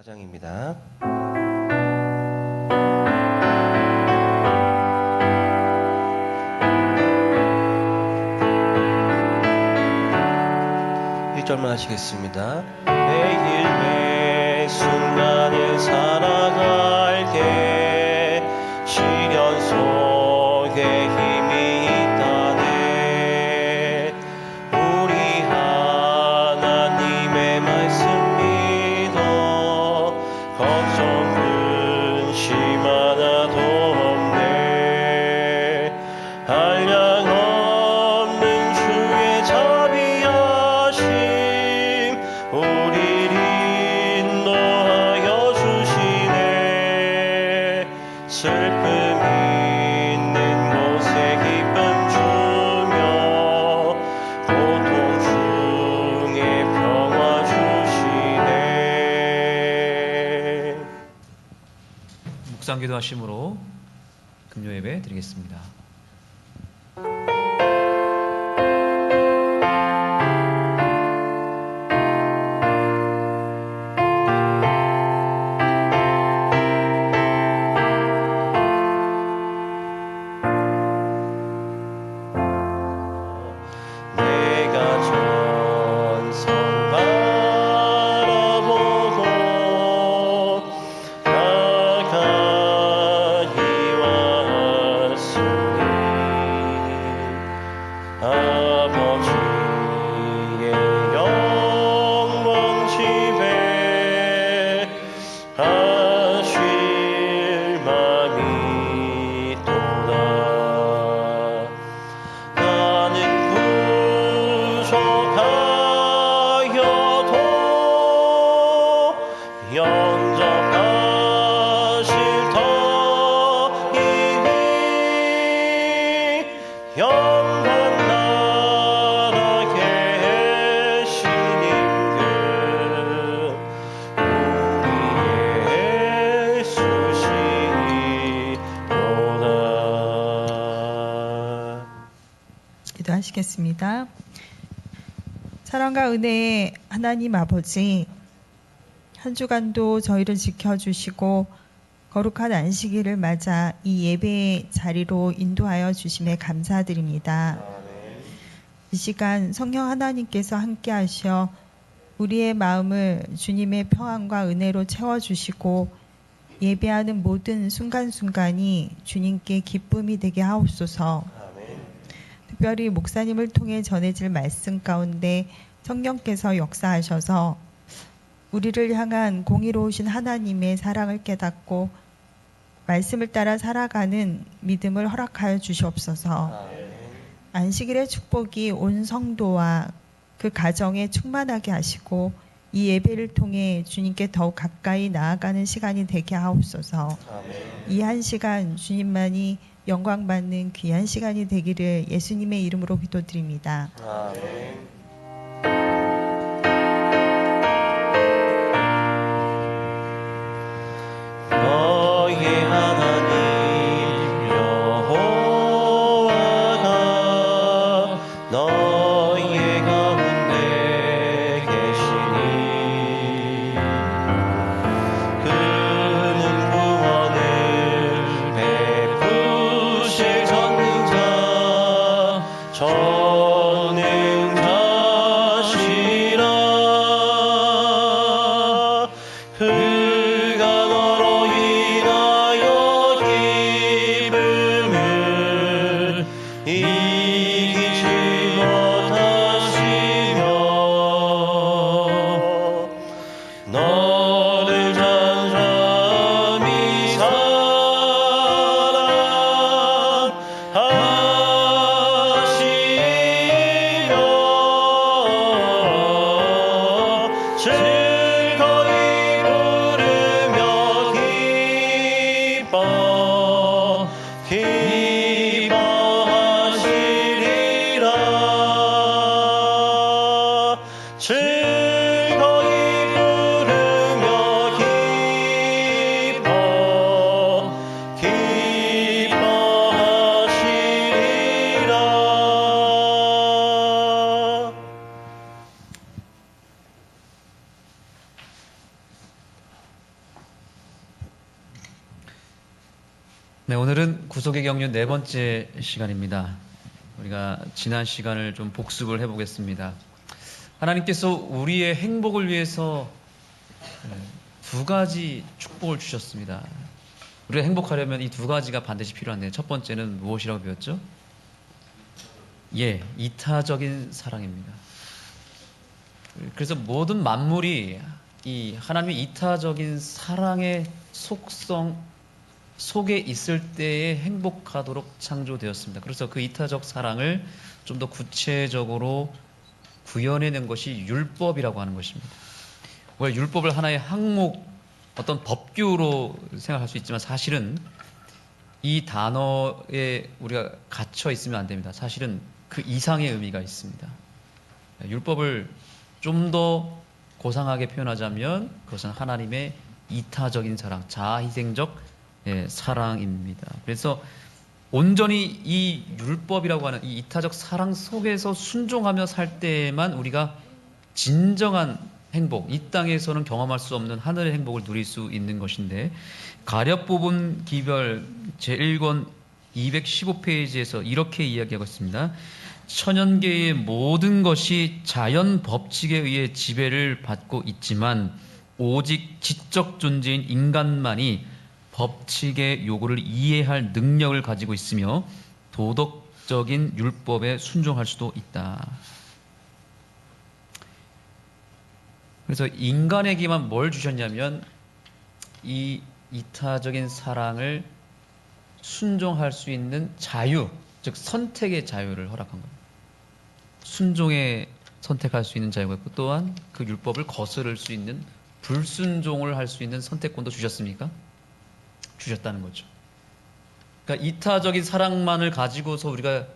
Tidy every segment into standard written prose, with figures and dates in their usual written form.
4장입니다. 절만 하시겠습니다. 매일 매 순간을 살아갈 때 시련 속에 힘이 있다네. 우리 하나님의 말씀 믿어 걱정 근심 하나도 없네. 한량 없는 주의 자비하심 우리를 인도하여 주시네. 슬픔 있는 곳에 기쁨 주며 고통 중에 평화 주시네. 묵상 기도하심으로 금요 예배 드리겠습니다. 내가 전성 바라보고 가까이 왔으니 아버지의 영광 집에 가실 맘이 있도다. 나는 부족하여도 영접하실 터이니 영원 나라 계신 임금 우리 예수시로다. 기도하시겠습니다. 사랑과 은혜의 하나님 아버지, 한 주간도 저희를 지켜주시고 거룩한 안식일을 맞아 이 예배의 자리로 인도하여 주심에 감사드립니다. 이 시간 성령 하나님께서 함께 하셔 우리의 마음을 주님의 평안과 은혜로 채워주시고 예배하는 모든 순간순간이 주님께 기쁨이 되게 하옵소서. 특별히 목사님을 통해 전해질 말씀 가운데 성령께서 역사하셔서 우리를 향한 공의로우신 하나님의 사랑을 깨닫고 말씀을 따라 살아가는 믿음을 허락하여 주시옵소서. 안식일의 축복이 온 성도와 그 가정에 충만하게 하시고 이 예배를 통해 주님께 더욱 가까이 나아가는 시간이 되게 하옵소서. 이 한 시간 주님만이 영광받는 귀한 시간이 되기를 예수님의 이름으로 기도드립니다. 아멘. 너의 하나님 여호와가 너의 가운데 계시니 그는 구원을 베푸실 전능자 전능자시라. 그가 너로 인하여 기쁨을 이기지 못하시며 너를 잠잠히 사랑하시며 즐거이 부르 네, 오늘은 구속의 경륜 네 번째 시간입니다. 우리가 지난 시간을 좀 복습을 해보겠습니다. 하나님께서 우리의 행복을 위해서 두 가지 축복을 주셨습니다. 우리가 행복하려면 이 두 가지가 반드시 필요한데, 첫 번째는 무엇이라고 배웠죠? 이타적인 사랑입니다. 그래서 모든 만물이 이 하나님의 이타적인 사랑의 속성 속에 있을 때에 행복하도록 창조되었습니다. 그래서 그 이타적 사랑을 좀 더 구체적으로 구현해낸 것이 율법이라고 하는 것입니다. 왜 율법을 하나의 항목, 어떤 법규로 생각할 수 있지만 사실은 이 단어에 우리가 갇혀 있으면 안 됩니다. 사실은 그 이상의 의미가 있습니다. 율법을 좀 더 고상하게 표현하자면 그것은 하나님의 이타적인 사랑, 자아희생적 사랑입니다. 그래서 온전히 이 율법이라고 하는 이 이타적 사랑 속에서 순종하며 살 때에만 우리가 진정한 행복, 이 땅에서는 경험할 수 없는 하늘의 행복을 누릴 수 있는 것인데, 가력 부분 기별 제1권 215페이지에서 이렇게 이야기하고 있습니다. 천연계의 모든 것이 자연 법칙에 의해 지배를 받고 있지만 오직 지적 존재인 인간만이 법칙의 요구를 이해할 능력을 가지고 있으며 도덕적인 율법에 순종할 수도 있다. 그래서 인간에게만 뭘 주셨냐면 이 이타적인 사랑을 순종할 수 있는 자유, 즉 선택의 자유를 허락한 겁니다. 순종에 선택할 수 있는 자유가 있고, 또한 그 율법을 거스를 수 있는, 불순종을 할 수 있는 선택권도 주셨습니까? 주셨다는 거죠. 그러니까 이타적인 사랑만을 가지고서 우리가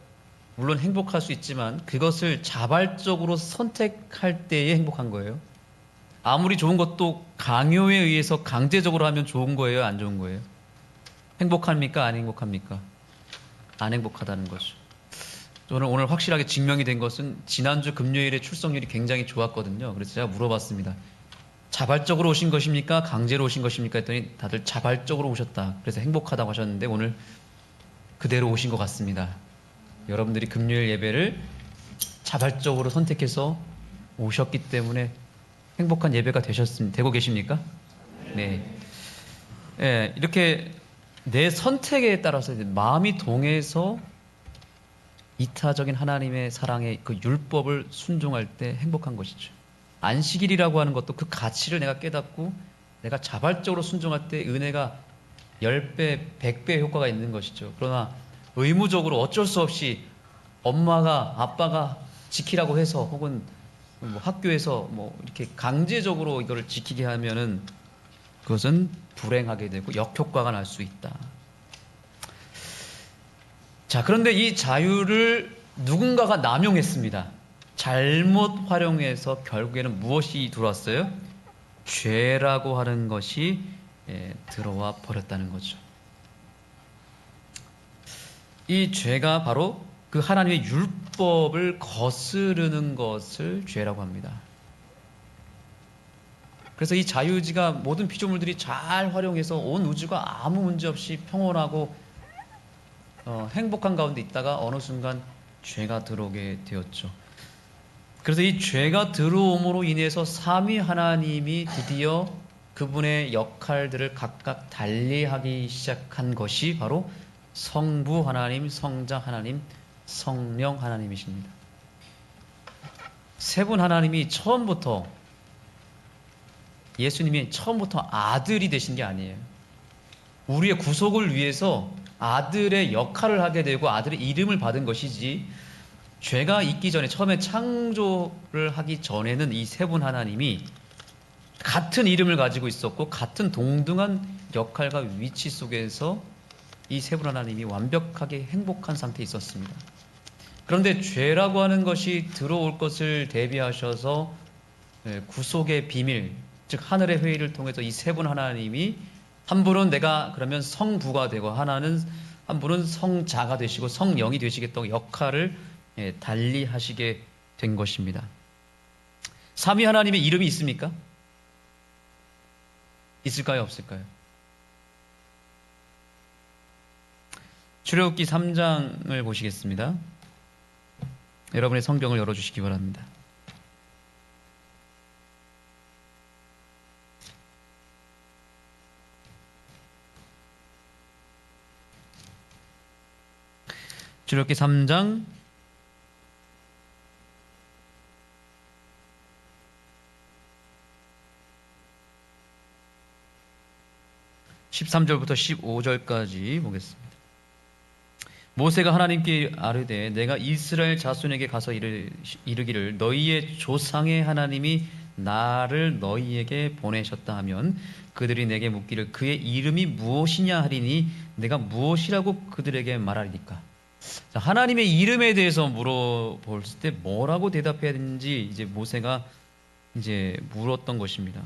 물론 행복할 수 있지만 그것을 자발적으로 선택할 때에 행복한 거예요. 아무리 좋은 것도 강요에 의해서 강제적으로 하면 좋은 거예요, 안 좋은 거예요? 행복합니까? 안 행복합니까? 안 행복하다는 거죠. 저는 오늘 확실하게 증명이 된 것은 지난주 금요일에 출석률이 굉장히 좋았거든요. 그래서 제가 물어봤습니다. 자발적으로 오신 것입니까? 강제로 오신 것입니까? 했더니 다들 자발적으로 오셨다. 그래서 행복하다고 하셨는데 오늘 그대로 오신 것 같습니다. 여러분들이 금요일 예배를 자발적으로 선택해서 오셨기 때문에 행복한 예배가 되고 계십니까? 네. 이렇게 내 선택에 따라서 마음이 동해서 이타적인 하나님의 사랑의 그 율법을 순종할 때 행복한 것이죠. 안식일이라고 하는 것도 그 가치를 내가 깨닫고 내가 자발적으로 순종할 때 은혜가 10배, 100배의 효과가 있는 것이죠. 그러나 의무적으로 어쩔 수 없이 엄마가, 아빠가 지키라고 해서 혹은 뭐 학교에서 뭐 이렇게 강제적으로 이거를 지키게 하면은 그것은 불행하게 되고 역효과가 날 수 있다. 자, 그런데 이 자유를 누군가가 남용했습니다. 잘못 활용해서 결국에는 무엇이 들어왔어요? 죄라고 하는 것이 들어와 버렸다는 거죠. 이 죄가 바로 그 하나님의 율법을 거스르는 것을 죄라고 합니다. 그래서 이 자유의지가 모든 피조물들이 잘 활용해서 온 우주가 아무 문제 없이 평온하고 행복한 가운데 있다가 어느 순간 죄가 들어오게 되었죠. 그래서 이 죄가 들어옴으로 인해서 삼위 하나님이 드디어 그분의 역할들을 각각 달리하기 시작한 것이 바로 성부 하나님, 성자 하나님, 성령 하나님이십니다. 세 분 하나님이 처음부터, 예수님이 처음부터 아들이 되신 게 아니에요. 우리의 구속을 위해서 아들의 역할을 하게 되고 아들의 이름을 받은 것이지, 죄가 있기 전에, 처음에 창조를 하기 전에는 이 세 분 하나님이 같은 이름을 가지고 있었고 같은 동등한 역할과 위치 속에서 이 세 분 하나님이 완벽하게 행복한 상태에 있었습니다. 그런데 죄라고 하는 것이 들어올 것을 대비하셔서 구속의 비밀, 즉 하늘의 회의를 통해서 이 세 분 하나님이 한 분은 내가 그러면 성부가 되고 한 분은 성자가 되시고 성령이 되시겠다고 역할을 달리 하시게 된 것입니다. 삼위 하나님의 이름이 있습니까? 있을까요? 없을까요? 출애굽기 3장을 보시겠습니다. 여러분의 성경을 열어주시기 바랍니다. 출애굽기 3장 13절부터 15절까지 보겠습니다. 모세가 하나님께 아뢰되 내가 이스라엘 자손에게 가서 이르기를 너희의 조상의 하나님이 나를 너희에게 보내셨다 하면 그들이 내게 묻기를 그의 이름이 무엇이냐 하리니 내가 무엇이라고 그들에게 말하리까. 자, 하나님의 이름에 대해서 물어볼 때 뭐라고 대답해야 되는지 이제 모세가 이제 물었던 것입니다.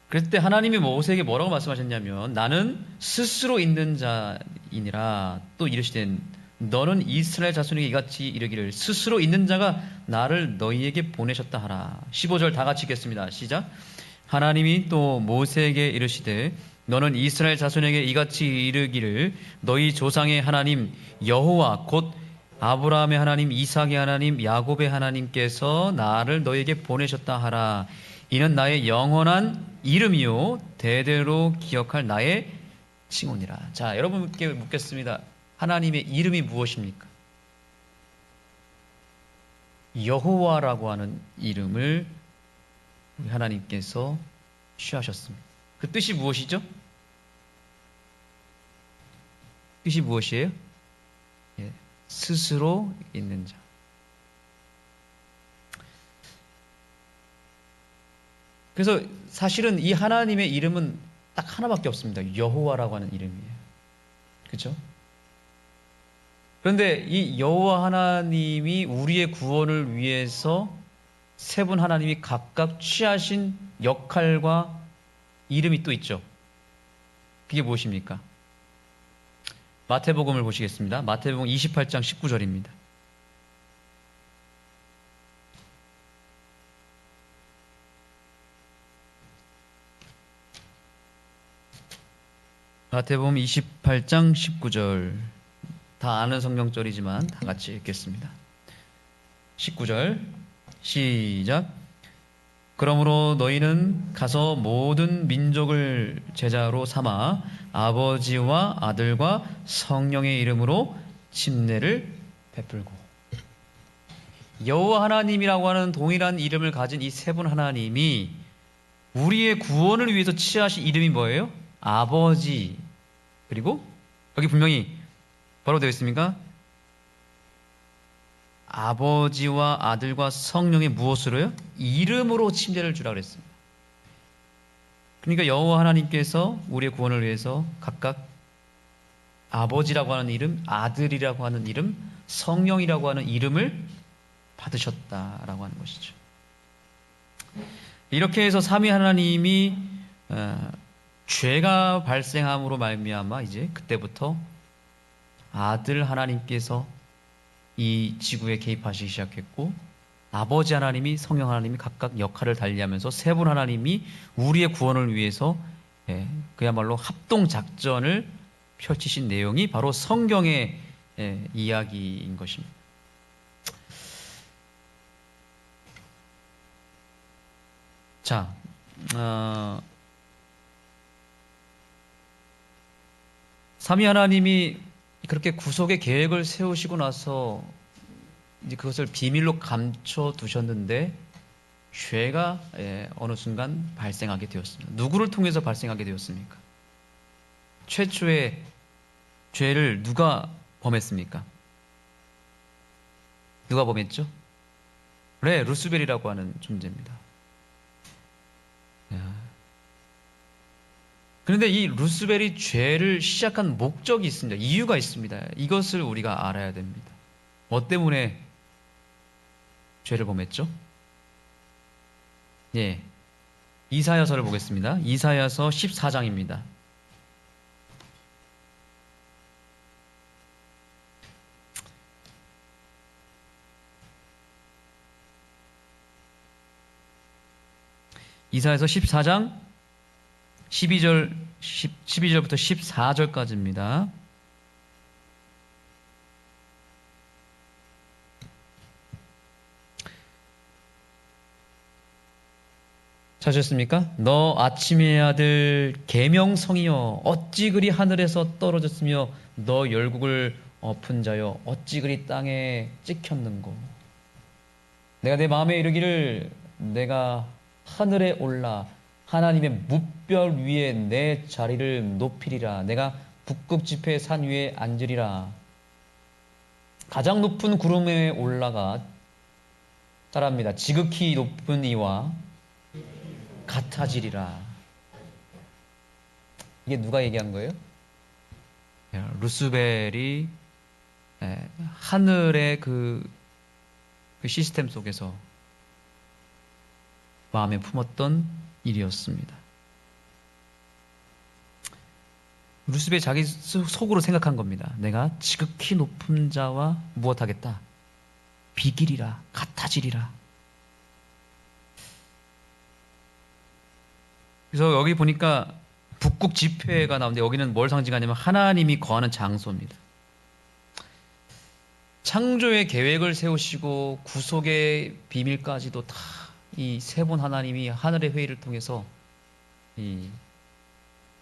그럴 때 하나님이 모세에게 뭐라고 말씀하셨냐면 나는 스스로 있는 자이니라. 또 이르시되 너는 이스라엘 자손에게 이같이 이르기를 스스로 있는 자가 나를 너희에게 보내셨다 하라. 15절 다 같이 읽겠습니다. 시작. 하나님이 또 모세에게 이르시되 너는 이스라엘 자손에게 이같이 이르기를 너희 조상의 하나님 여호와 곧 아브라함의 하나님 이삭의 하나님 야곱의 하나님께서 나를 너희에게 보내셨다 하라. 이는 나의 영원한 이름이요 대대로 기억할 나의 칭호니라. 자, 여러분께 묻겠습니다. 하나님의 이름이 무엇입니까? 여호와라고 하는 이름을 우리 하나님께서 취하셨습니다. 그 뜻이 무엇이죠? 뜻이 무엇이에요? 예, 스스로 있는 자. 그래서 사실은 이 하나님의 이름은 딱 하나밖에 없습니다. 여호와라고 하는 이름이에요. 그렇죠? 그런데 이 여호와 하나님이 우리의 구원을 위해서 세 분 하나님이 각각 취하신 역할과 이름이 또 있죠. 그게 무엇입니까? 마태복음을 보시겠습니다. 마태복음 28장 19절입니다. 마태복음 28장 19절 다 아는 성경절이지만 다 같이 읽겠습니다. 19절 시작. 그러므로 너희는 가서 모든 민족을 제자로 삼아 아버지와 아들과 성령의 이름으로 침례를 베풀고. 여호와 하나님이라고 하는 동일한 이름을 가진 이 세 분 하나님이 우리의 구원을 위해서 취하신 이름이 뭐예요? 아버지. 그리고 여기 분명히 뭐라고 되어 있습니까? 아버지와 아들과 성령의 무엇으로요? 이름으로 침례를 주라 그랬습니다. 그러니까 여호와 하나님께서 우리의 구원을 위해서 각각 아버지라고 하는 이름, 아들이라고 하는 이름, 성령이라고 하는 이름을 받으셨다라고 하는 것이죠. 이렇게 해서 삼위 하나님이 죄가 발생함으로 말미암아 이제 그때부터 아들 하나님께서 이 지구에 개입하시기 시작했고 아버지 하나님이 성령 하나님이 각각 역할을 달리하면서 세 분 하나님이 우리의 구원을 위해서 그야말로 합동 작전을 펼치신 내용이 바로 성경의 이야기인 것입니다. 자, 삼위 하나님이 그렇게 구속의 계획을 세우시고 나서 이제 그것을 비밀로 감춰 두셨는데 죄가 어느 순간 발생하게 되었습니다. 누구를 통해서 발생하게 되었습니까? 최초의 죄를 누가 범했습니까? 누가 범했죠? 그래, 루스벨이라고 하는 존재입니다. 그런데 이 루스벨이 죄를 시작한 목적이 있습니다. 이유가 있습니다. 이것을 우리가 알아야 됩니다. 뭐 때문에 죄를 범했죠? 예, 이사야서를 보겠습니다. 이사야서 14장입니다. 이사야서 14장 12절부터 14절까지입니다. 찾으셨습니까? 너 아침의 아들 계명성이여 어찌 그리 하늘에서 떨어졌으며 너 열국을 엎은 자여 어찌 그리 땅에 찍혔는고. 내가 내 마음에 이르기를 내가 하늘에 올라 하나님의 무별 위에 내 자리를 높이리라. 내가 북극 지폐의 산 위에 앉으리라. 가장 높은 구름에 올라가 따라합니다. 지극히 높은 이와 같아지리라. 이게 누가 얘기한 거예요? 루스벨이 하늘의 그 시스템 속에서 마음에 품었던 일이었습니다. 루스벨이 자기 속으로 생각한 겁니다. 내가 지극히 높은 자와 무엇하겠다? 비기리라, 같아지리라. 그래서 여기 보니까 북극 지폐가 나오는데 여기는 뭘 상징하냐면 하나님이 거하는 장소입니다. 창조의 계획을 세우시고 구속의 비밀까지도 다 이 세 분 하나님이 하늘의 회의를 통해서 이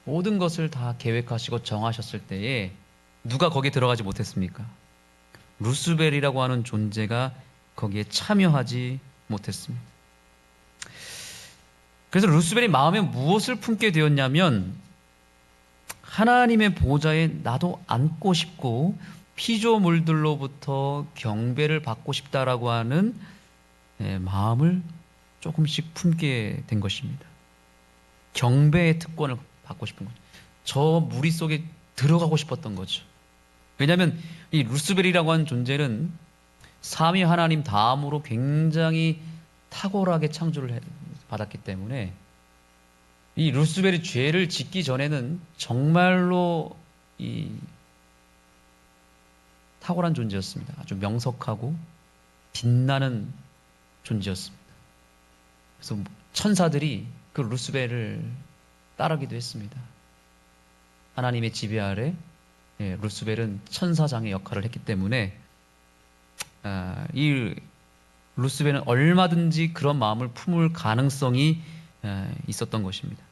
모든 것을 다 계획하시고 정하셨을 때에 누가 거기에 들어가지 못했습니까? 루스벨이라고 하는 존재가 거기에 참여하지 못했습니다. 그래서 루스벨이 마음에 무엇을 품게 되었냐면 하나님의 보좌에 나도 앉고 싶고 피조물들로부터 경배를 받고 싶다라고 하는 마음을 조금씩 품게 된 것입니다. 경배의 특권을 받고 싶은 거죠. 저 무리 속에 들어가고 싶었던 거죠. 왜냐하면 이 루스벨이라고 하는 존재는 삼위 하나님 다음으로 굉장히 탁월하게 창조를 받았기 때문에 이 루스벨이 죄를 짓기 전에는 정말로 이 탁월한 존재였습니다. 아주 명석하고 빛나는 존재였습니다. 그래서 천사들이 그 루스벨을 따르기도 했습니다. 하나님의 지배 아래 루스벨은 천사장의 역할을 했기 때문에 이 루스벨은 얼마든지 그런 마음을 품을 가능성이 있었던 것입니다.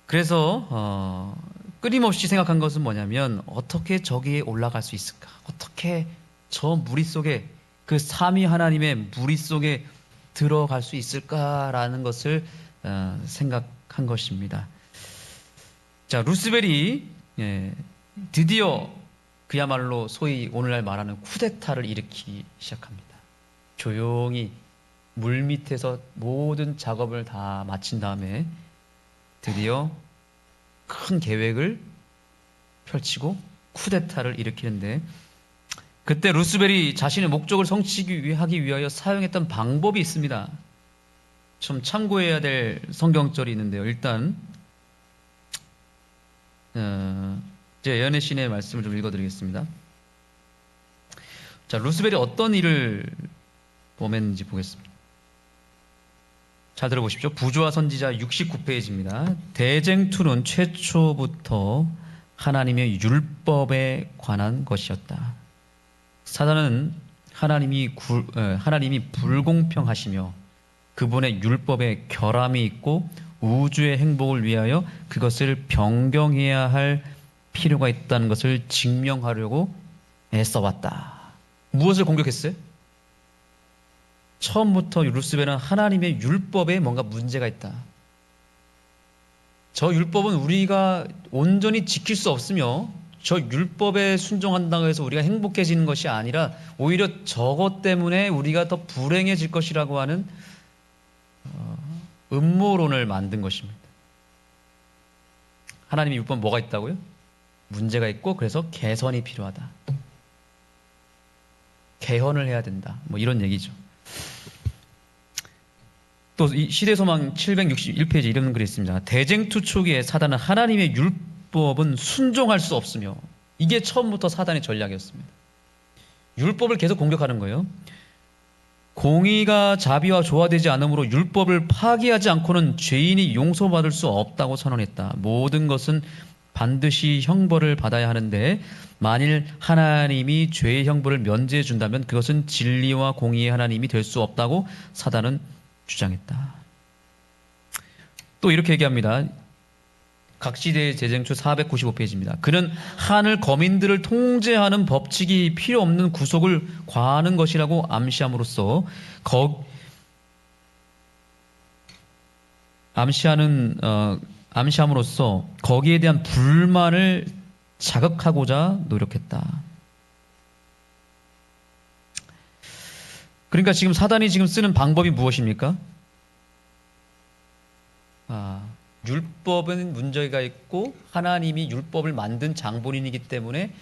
그래서 끊임없이 생각한 것은 뭐냐면 어떻게 저기에 올라갈 수 있을까? 어떻게 저 무리 속에 그 삼위 하나님의 무리 속에 들어갈 수 있을까라는 것을 생각한 것입니다. 자, 루스벨이 드디어 그야말로 소위 오늘날 말하는 쿠데타를 일으키기 시작합니다. 조용히 물 밑에서 모든 작업을 다 마친 다음에 드디어 큰 계획을 펼치고 쿠데타를 일으키는데 그때 루스벨이 자신의 목적을 성취하기 위하여 사용했던 방법이 있습니다. 좀 참고해야 될 성경절이 있는데요. 일단 제가 예언의 신의 말씀을 좀 읽어드리겠습니다. 자, 루스벨이 어떤 일을 범했는지 보겠습니다. 잘 들어보십시오. 부조와 선지자 69페이지입니다. 대쟁투는 최초부터 하나님의 율법에 관한 것이었다. 사단은 하나님이 불공평하시며 그분의 율법에 결함이 있고 우주의 행복을 위하여 그것을 변경해야 할 필요가 있다는 것을 증명하려고 애써왔다. 무엇을 공격했어요? 처음부터 루스벨은 하나님의 율법에 뭔가 문제가 있다. 저 율법은 우리가 온전히 지킬 수 없으며 저 율법에 순종한다고 해서 우리가 행복해지는 것이 아니라 오히려 저것 때문에 우리가 더 불행해질 것이라고 하는 음모론을 만든 것입니다. 하나님의 율법은 뭐가 있다고요? 문제가 있고 그래서 개선이 필요하다. 개헌을 해야 된다. 뭐 이런 얘기죠. 또 이 시대소망 761페이지 이런 글이 있습니다. 대쟁투 초기에 사단은 하나님의 율법은 순종할 수 없으며 이게 처음부터 사단의 전략이었습니다. 율법을 계속 공격하는 거예요. 공의가 자비와 조화되지 않으므로 율법을 파기하지 않고는 죄인이 용서받을 수 없다고 선언했다. 모든 것은 반드시 형벌을 받아야 하는데 만일 하나님이 죄의 형벌을 면제해 준다면 그것은 진리와 공의의 하나님이 될 수 없다고 사단은 주장했다. 또 이렇게 얘기합니다. 각시대의 재쟁초 495페이지입니다. 그는 하늘 거민들을 통제하는 법칙이 필요 없는 구속을 과하는 것이라고 암시함으로써 암시함으로써 거기에 대한 불만을 자극하고자 노력했다. 그러니까 지금 사단이 지금 쓰는 방법이 무엇입니까? 율법은 문제가 있고 하나님이 율법을 만든 장본인이기 때문에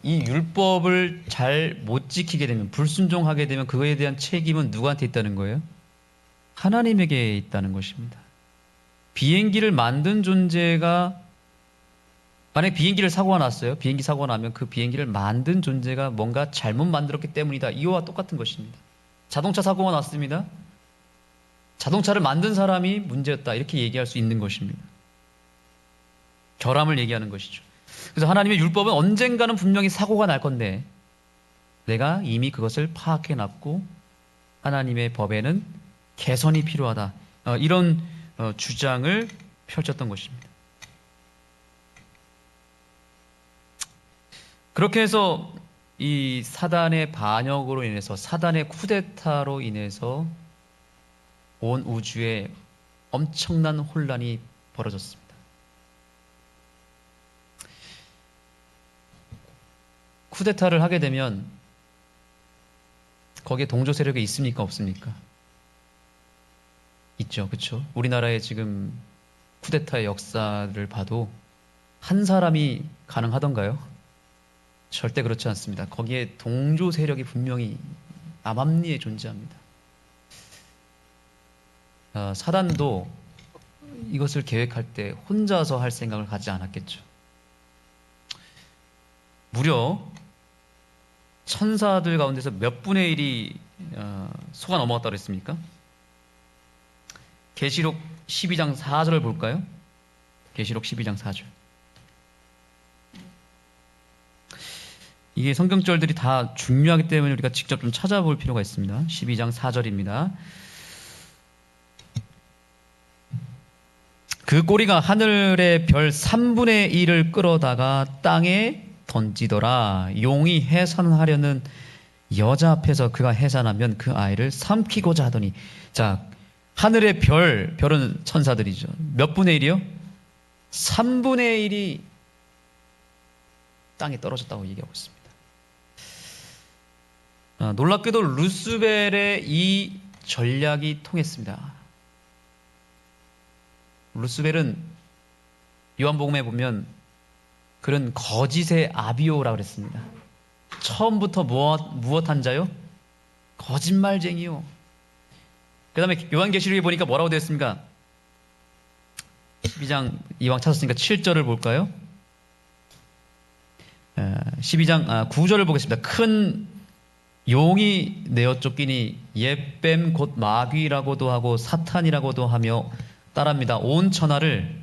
이 율법을 잘 못 지키게 되면, 불순종하게 되면 그거에 대한 책임은 누구한테 있다는 거예요? 하나님에게 있다는 것입니다. 비행기를 만든 존재가, 만약에 비행기를 사고가 났어요. 비행기 사고가 나면 그 비행기를 만든 존재가 뭔가 잘못 만들었기 때문이다. 이와 똑같은 것입니다. 자동차 사고가 났습니다. 자동차를 만든 사람이 문제였다. 이렇게 얘기할 수 있는 것입니다. 결함을 얘기하는 것이죠. 그래서 하나님의 율법은 언젠가는 분명히 사고가 날 건데 내가 이미 그것을 파악해놨고 하나님의 법에는 개선이 필요하다. 이런 주장을 펼쳤던 것입니다. 그렇게 해서 이 사단의 반역으로 인해서, 사단의 쿠데타로 인해서 온 우주에 엄청난 혼란이 벌어졌습니다. 쿠데타를 하게 되면 거기에 동조 세력이 있습니까? 없습니까? 있죠. 그렇죠? 우리나라의 지금 쿠데타의 역사를 봐도 한 사람이 가능하던가요? 절대 그렇지 않습니다. 거기에 동조 세력이 분명히 암암리에 존재합니다. 사단도 이것을 계획할 때 혼자서 할 생각을 가지 않았겠죠. 무려 천사들 가운데서 몇 분의 1이 속아 넘어갔다고 했습니까? 계시록 12장 4절을 볼까요? 계시록 12장 4절. 이게 성경절들이 다 중요하기 때문에 우리가 직접 좀 찾아볼 필요가 있습니다. 12장 4절입니다. 그 꼬리가 하늘의 별 3분의 1을 끌어다가 땅에 던지더라. 용이 해산하려는 여자 앞에서 그가 해산하면 그 아이를 삼키고자 하더니. 자, 하늘의 별은 천사들이죠. 몇 분의 1이요? 3분의 1이 땅에 떨어졌다고 얘기하고 있습니다. 놀랍게도 루스벨의 이 전략이 통했습니다. 루스벨은 요한복음에 보면 그런 거짓의 아비오라고 그랬습니다. 처음부터 무엇한 자요? 거짓말쟁이요. 그 다음에 요한계시록에 보니까 뭐라고 되어 있습니까? 12장 이왕 찾았으니까 7절을 볼까요? 12장 9절을 보겠습니다. 큰 용이 내어 쫓기니 옛뱀 곧 마귀라고도 하고 사탄이라고도 하며 따라합니다. 온 천하를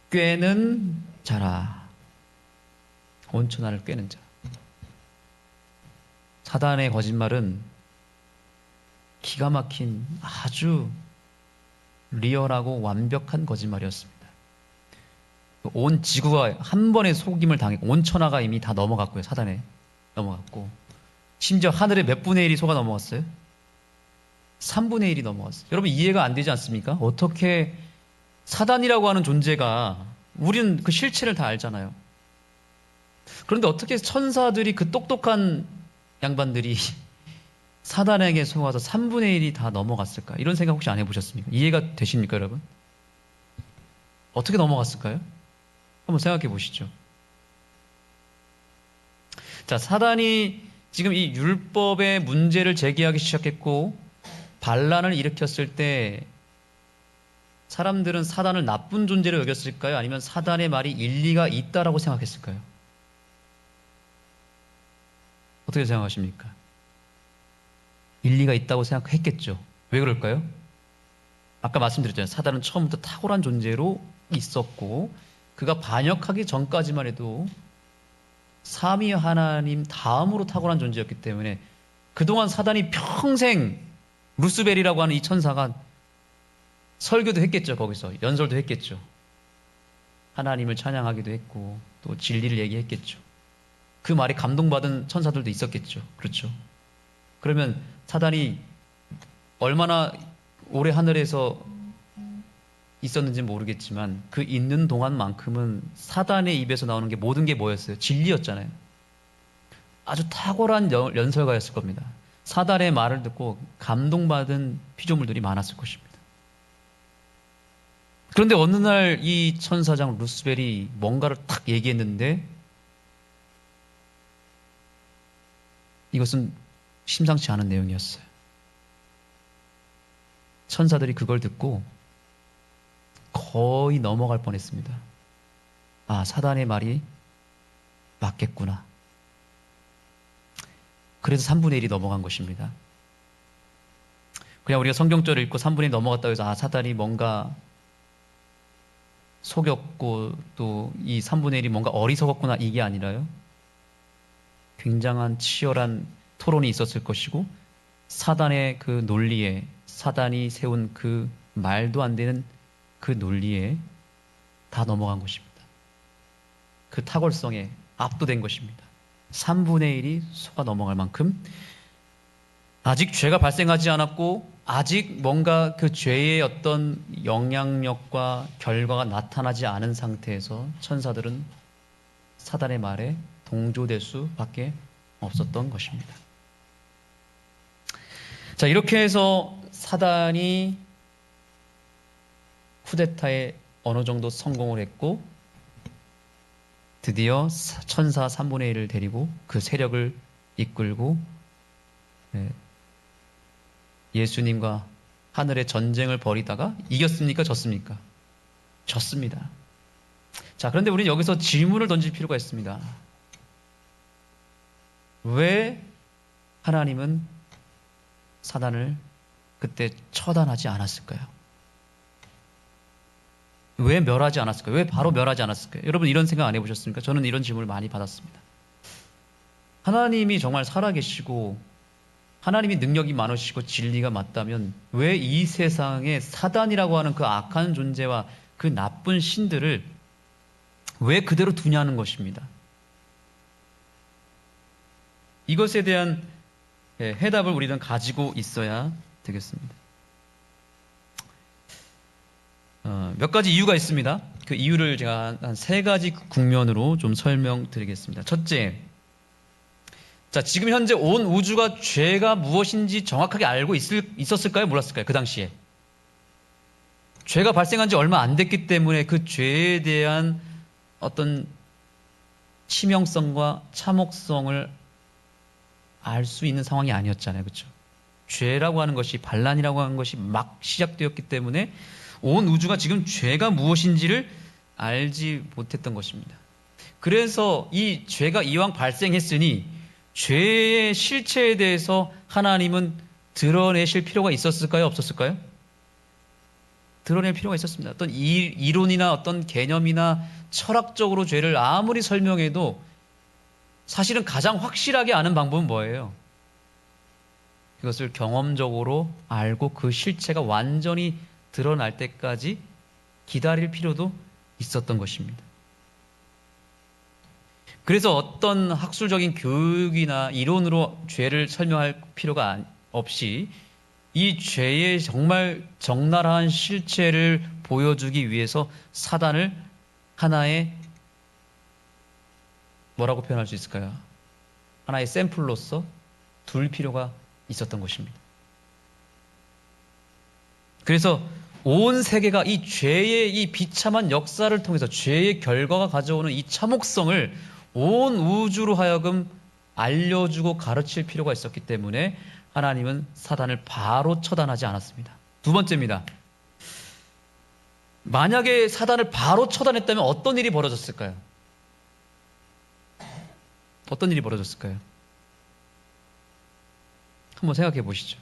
꿰는 자라. 온 천하를 꿰는 자. 사단의 거짓말은 기가 막힌 아주 리얼하고 완벽한 거짓말이었습니다. 온 지구가 한 번에 속임을 당했고 온 천하가 이미 다 넘어갔고요. 사단에 넘어갔고 심지어 하늘의 몇 분의 1이 속아 넘어갔어요? 3분의 1이 넘어갔어요. 여러분 이해가 안 되지 않습니까? 어떻게 사단이라고 하는 존재가, 우리는 그 실체를 다 알잖아요. 그런데 어떻게 천사들이, 그 똑똑한 양반들이 사단에게 속아서 3분의 1이 다 넘어갔을까? 이런 생각 혹시 안 해보셨습니까? 이해가 되십니까, 여러분? 어떻게 넘어갔을까요? 한번 생각해 보시죠. 자, 사단이 지금 이 율법의 문제를 제기하기 시작했고 반란을 일으켰을 때 사람들은 사단을 나쁜 존재로 여겼을까요? 아니면 사단의 말이 일리가 있다라고 생각했을까요? 어떻게 생각하십니까? 일리가 있다고 생각했겠죠. 왜 그럴까요? 아까 말씀드렸잖아요. 사단은 처음부터 탁월한 존재로 있었고 그가 반역하기 전까지만 해도 삼위 하나님 다음으로 탁월한 존재였기 때문에 그동안 사단이 평생 루스벨이라고 하는 이 천사가 설교도 했겠죠. 거기서 연설도 했겠죠. 하나님을 찬양하기도 했고 또 진리를 얘기했겠죠. 그 말에 감동받은 천사들도 있었겠죠. 그렇죠. 그러면 사단이 얼마나 오래 하늘에서 있었는지 모르겠지만 그 있는 동안만큼은 사단의 입에서 나오는 게 모든 게 뭐였어요? 진리였잖아요. 아주 탁월한 연설가였을 겁니다. 사단의 말을 듣고 감동받은 피조물들이 많았을 것입니다. 그런데 어느 날 이 천사장 루스벨이 뭔가를 탁 얘기했는데 이것은 심상치 않은 내용이었어요. 천사들이 그걸 듣고 거의 넘어갈 뻔했습니다. 아, 사단의 말이 맞겠구나. 그래서 3분의 1이 넘어간 것입니다. 그냥 우리가 성경절을 읽고 3분의 1 넘어갔다고 해서 아, 사단이 뭔가 속였고 또 이 3분의 1이 뭔가 어리석었구나 이게 아니라요. 굉장한 치열한 토론이 있었을 것이고 사단의 그 논리에 사단이 세운 그 말도 안 되는 그 논리에 다 넘어간 것입니다. 그 탁월성에 압도된 것입니다. 3분의 1이 속아 넘어갈 만큼 아직 죄가 발생하지 않았고 아직 뭔가 그 죄의 어떤 영향력과 결과가 나타나지 않은 상태에서 천사들은 사단의 말에 동조될 수밖에 없었던 것입니다. 자, 이렇게 해서 사단이 쿠데타에 어느 정도 성공을 했고 드디어 천사 3분의 1을 데리고 그 세력을 이끌고 예수님과 하늘의 전쟁을 벌이다가 이겼습니까? 졌습니까? 졌습니다. 자, 그런데 우리는 여기서 질문을 던질 필요가 있습니다. 왜 하나님은 사단을 그때 처단하지 않았을까요? 왜 멸하지 않았을까요? 왜 바로 멸하지 않았을까요? 여러분 이런 생각 안 해보셨습니까? 저는 이런 질문을 많이 받았습니다. 하나님이 정말 살아계시고 하나님이 능력이 많으시고 진리가 맞다면 왜 이 세상에 사단이라고 하는 그 악한 존재와 그 나쁜 신들을 왜 그대로 두냐는 것입니다. 이것에 대한 해답을 우리는 가지고 있어야 되겠습니다. 몇 가지 이유가 있습니다. 그 이유를 제가 한 3가지 국면으로 좀 설명드리겠습니다. 첫째, 자, 지금 현재 온 우주가 죄가 무엇인지 정확하게 알고 있었을까요? 몰랐을까요? 그 당시에. 죄가 발생한 지 얼마 안 됐기 때문에 그 죄에 대한 어떤 치명성과 참혹성을 알 수 있는 상황이 아니었잖아요. 그렇죠? 죄라고 하는 것이, 반란이라고 하는 것이 막 시작되었기 때문에 온 우주가 지금 죄가 무엇인지를 알지 못했던 것입니다. 그래서 이 죄가 이왕 발생했으니 죄의 실체에 대해서 하나님은 드러내실 필요가 있었을까요? 없었을까요? 드러낼 필요가 있었습니다. 어떤 이론이나 어떤 개념이나 철학적으로 죄를 아무리 설명해도 사실은 가장 확실하게 아는 방법은 뭐예요? 그것을 경험적으로 알고 그 실체가 완전히 드러날 때까지 기다릴 필요도 있었던 것입니다. 그래서 어떤 학술적인 교육이나 이론으로 죄를 설명할 필요가 없이 이 죄의 정말 적나라한 실체를 보여주기 위해서 사단을 하나의 뭐라고 표현할 수 있을까요? 하나의 샘플로서 둘 필요가 있었던 것입니다. 그래서 온 세계가 이 죄의 이 비참한 역사를 통해서 죄의 결과가 가져오는 이 참혹성을 온 우주로 하여금 알려주고 가르칠 필요가 있었기 때문에 하나님은 사단을 바로 처단하지 않았습니다. 두 번째입니다. 만약에 사단을 바로 처단했다면 어떤 일이 벌어졌을까요? 어떤 일이 벌어졌을까요? 한번 생각해 보시죠.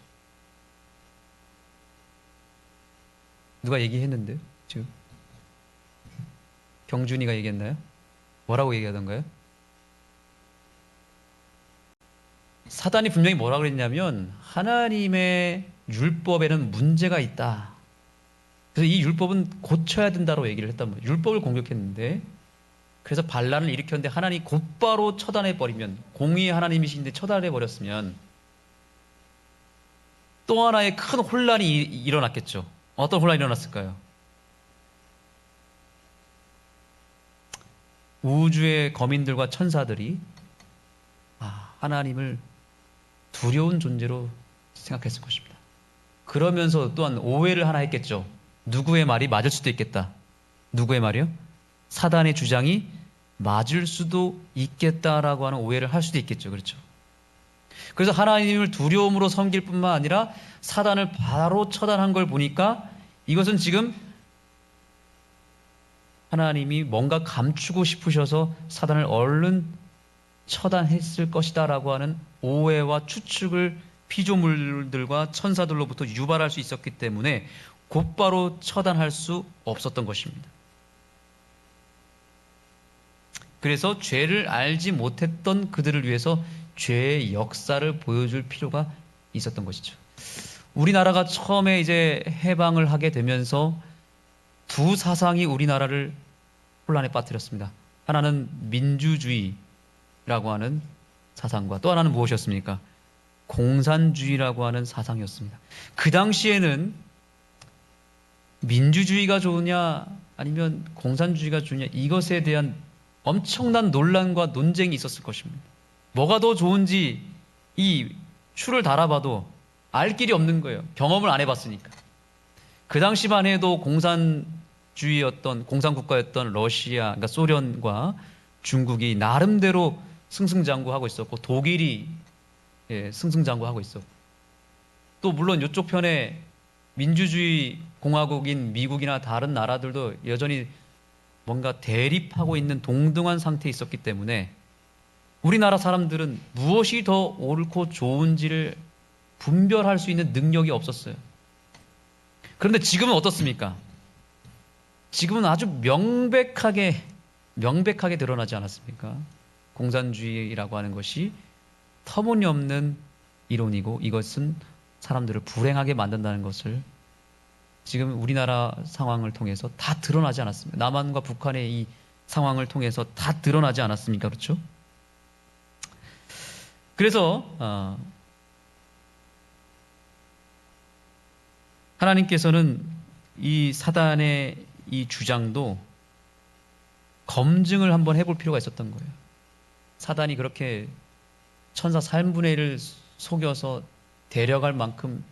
누가 얘기했는데요? 지금 경준이가 얘기했나요? 뭐라고 얘기하던가요? 사단이 분명히 뭐라고 그랬냐면 하나님의 율법에는 문제가 있다. 그래서 이 율법은 고쳐야 된다고 얘기를 했단 말이에요. 율법을 공격했는데, 그래서 반란을 일으켰는데 하나님이 곧바로 처단해 버리면, 공의의 하나님이신데 처단해 버렸으면 또 하나의 큰 혼란이 일어났겠죠. 어떤 혼란이 일어났을까요? 우주의 거민들과 천사들이 하나님을 두려운 존재로 생각했을 것입니다. 그러면서 또한 오해를 하나 했겠죠. 누구의 말이 맞을 수도 있겠다. 누구의 말이요? 사단의 주장이 맞을 수도 있겠다라고 하는 오해를 할 수도 있겠죠. 그렇죠? 그래서 하나님을 두려움으로 섬길 뿐만 아니라 사단을 바로 처단한 걸 보니까 이것은 지금 하나님이 뭔가 감추고 싶으셔서 사단을 얼른 처단했을 것이다라고 하는 오해와 추측을 피조물들과 천사들로부터 유발할 수 있었기 때문에 곧바로 처단할 수 없었던 것입니다. 그래서 죄를 알지 못했던 그들을 위해서 죄의 역사를 보여줄 필요가 있었던 것이죠. 우리나라가 처음에 이제 해방을 하게 되면서 두 사상이 우리나라를 혼란에 빠뜨렸습니다. 하나는 민주주의라고 하는 사상과 또 하나는 무엇이었습니까? 공산주의라고 하는 사상이었습니다. 그 당시에는 민주주의가 좋으냐 아니면 공산주의가 좋으냐 이것에 대한 엄청난 논란과 논쟁이 있었을 것입니다. 뭐가 더 좋은지 이 추를 달아봐도 알 길이 없는 거예요. 경험을 안 해봤으니까. 그 당시만 해도 공산국가였던 러시아, 그러니까 소련과 중국이 나름대로 승승장구하고 있었고 독일이 승승장구하고 있었고 또 물론 이쪽 편에 민주주의 공화국인 미국이나 다른 나라들도 여전히 뭔가 대립하고 있는 동등한 상태에 있었기 때문에 우리나라 사람들은 무엇이 더 옳고 좋은지를 분별할 수 있는 능력이 없었어요. 그런데 지금은 어떻습니까? 지금은 아주 명백하게 드러나지 않았습니까? 공산주의라고 하는 것이 터무니없는 이론이고 이것은 사람들을 불행하게 만든다는 것을 지금 우리나라 상황을 통해서 다 드러나지 않았습니까? 남한과 북한의 이 상황을 통해서 다 드러나지 않았습니까? 그렇죠? 그래서 하나님께서는 이 사단의 이 주장도 검증을 한번 해볼 필요가 있었던 거예요. 사단이 그렇게 천사 3분의 1을 속여서 데려갈 만큼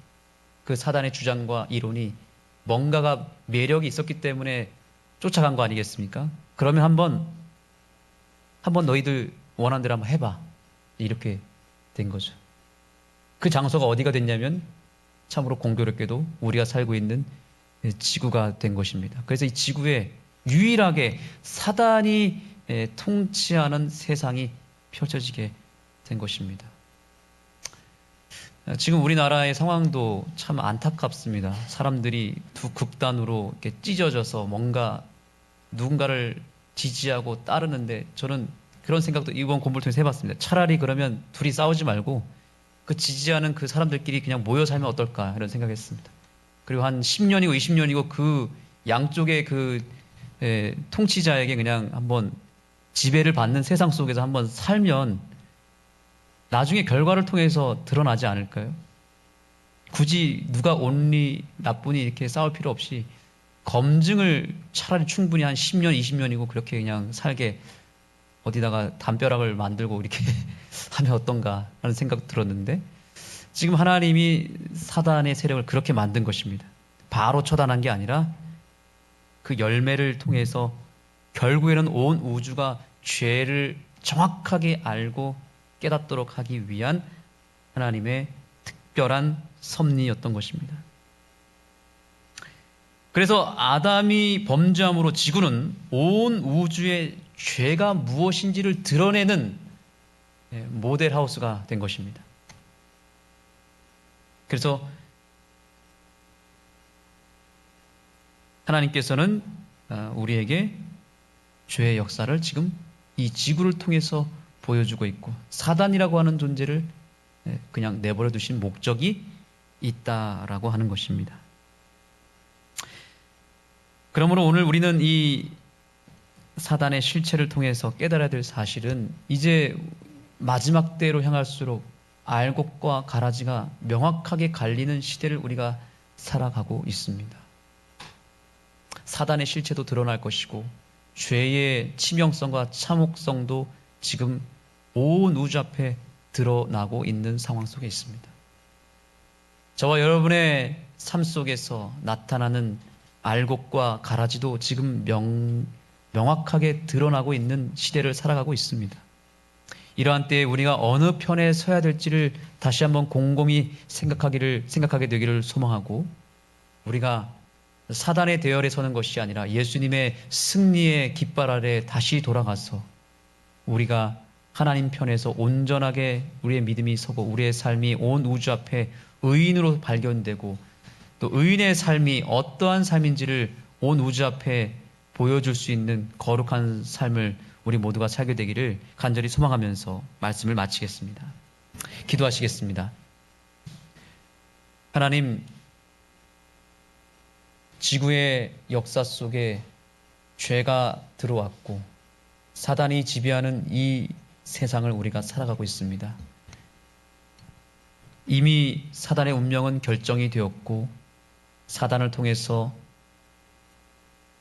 그 사단의 주장과 이론이 뭔가가 매력이 있었기 때문에 쫓아간 거 아니겠습니까? 그러면 한번 너희들 원하는 대로 한번 해봐. 이렇게 된 거죠. 그 장소가 어디가 됐냐면 참으로 공교롭게도 우리가 살고 있는 지구가 된 것입니다. 그래서 이 지구에 유일하게 사단이 통치하는 세상이 펼쳐지게 된 것입니다. 지금 우리나라의 상황도 참 안타깝습니다. 사람들이 두 극단으로 이렇게 찢어져서 뭔가 누군가를 지지하고 따르는데 저는 그런 생각도 이번 공부를 통해서 해봤습니다. 차라리 그러면 둘이 싸우지 말고 그 지지하는 그 사람들끼리 그냥 모여 살면 어떨까 이런 생각했습니다. 그리고 한 10년이고 20년이고 그 양쪽의 그 통치자에게 그냥 한번 지배를 받는 세상 속에서 한번 살면 나중에 결과를 통해서 드러나지 않을까요? 굳이 누가 옳니 나쁘니 이렇게 싸울 필요 없이 검증을 차라리 충분히 한 10년, 20년이고 그렇게 그냥 살게 어디다가 담벼락을 만들고 이렇게 하면 어떤가 하는 생각 들었는데 지금 하나님이 사단의 세력을 그렇게 만든 것입니다. 바로 처단한 게 아니라 그 열매를 통해서 결국에는 온 우주가 죄를 정확하게 알고 깨닫도록 하기 위한 하나님의 특별한 섭리였던 것입니다. 그래서 아담이 범죄함으로 지구는 온 우주의 죄가 무엇인지를 드러내는 모델하우스가 된 것입니다. 그래서 하나님께서는 우리에게 죄의 역사를 지금 이 지구를 통해서 보여주고 있고 사단이라고 하는 존재를 그냥 내버려 두신 목적이 있다라고 하는 것입니다. 그러므로 오늘 우리는 이 사단의 실체를 통해서 깨달아야 될 사실은 이제 마지막 때로 향할수록 알곡과 가라지가 명확하게 갈리는 시대를 우리가 살아가고 있습니다. 사단의 실체도 드러날 것이고 죄의 치명성과 참혹성도 지금 온 우주 앞에 드러나고 있는 상황 속에 있습니다. 저와 여러분의 삶 속에서 나타나는 알곡과 가라지도 지금 명확하게 드러나고 있는 시대를 살아가고 있습니다. 이러한 때에 우리가 어느 편에 서야 될지를 다시 한번 곰곰이 생각하게 되기를 소망하고, 우리가 사단의 대열에 서는 것이 아니라 예수님의 승리의 깃발 아래 다시 돌아가서 우리가 하나님 편에서 온전하게 우리의 믿음이 서고 우리의 삶이 온 우주 앞에 의인으로 발견되고, 또 의인의 삶이 어떠한 삶인지를 온 우주 앞에 보여줄 수 있는 거룩한 삶을 우리 모두가 살게 되기를 간절히 소망하면서 말씀을 마치겠습니다. 기도하시겠습니다. 하나님, 지구의 역사 속에 죄가 들어왔고 사단이 지배하는 이 세상을 우리가 살아가고 있습니다. 이미 사단의 운명은 결정이 되었고 사단을 통해서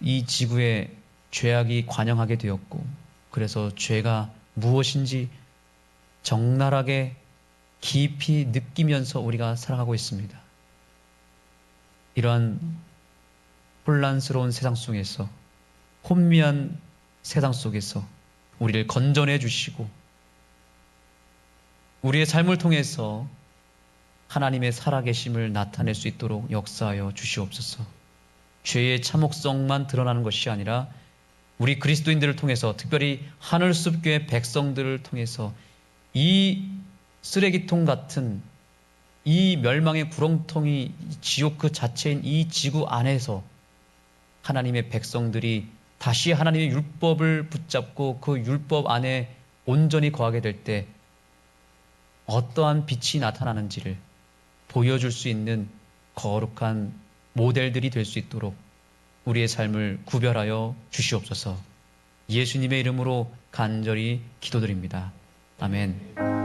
이 지구에 죄악이 관영하게 되었고, 그래서 죄가 무엇인지 적나라하게 깊이 느끼면서 우리가 살아가고 있습니다. 이러한 혼란스러운 세상 속에서, 혼미한 세상 속에서 우리를 건져내 주시고 우리의 삶을 통해서 하나님의 살아계심을 나타낼 수 있도록 역사하여 주시옵소서. 죄의 참혹성만 드러나는 것이 아니라 우리 그리스도인들을 통해서, 특별히 하늘숲교회 백성들을 통해서 이 쓰레기통 같은 이 멸망의 구렁텅이 지옥 그 자체인 이 지구 안에서 하나님의 백성들이 다시 하나님의 율법을 붙잡고 그 율법 안에 온전히 거하게 될 때 어떠한 빛이 나타나는지를 보여줄 수 있는 거룩한 모델들이 될 수 있도록 우리의 삶을 구별하여 주시옵소서. 예수님의 이름으로 간절히 기도드립니다. 아멘.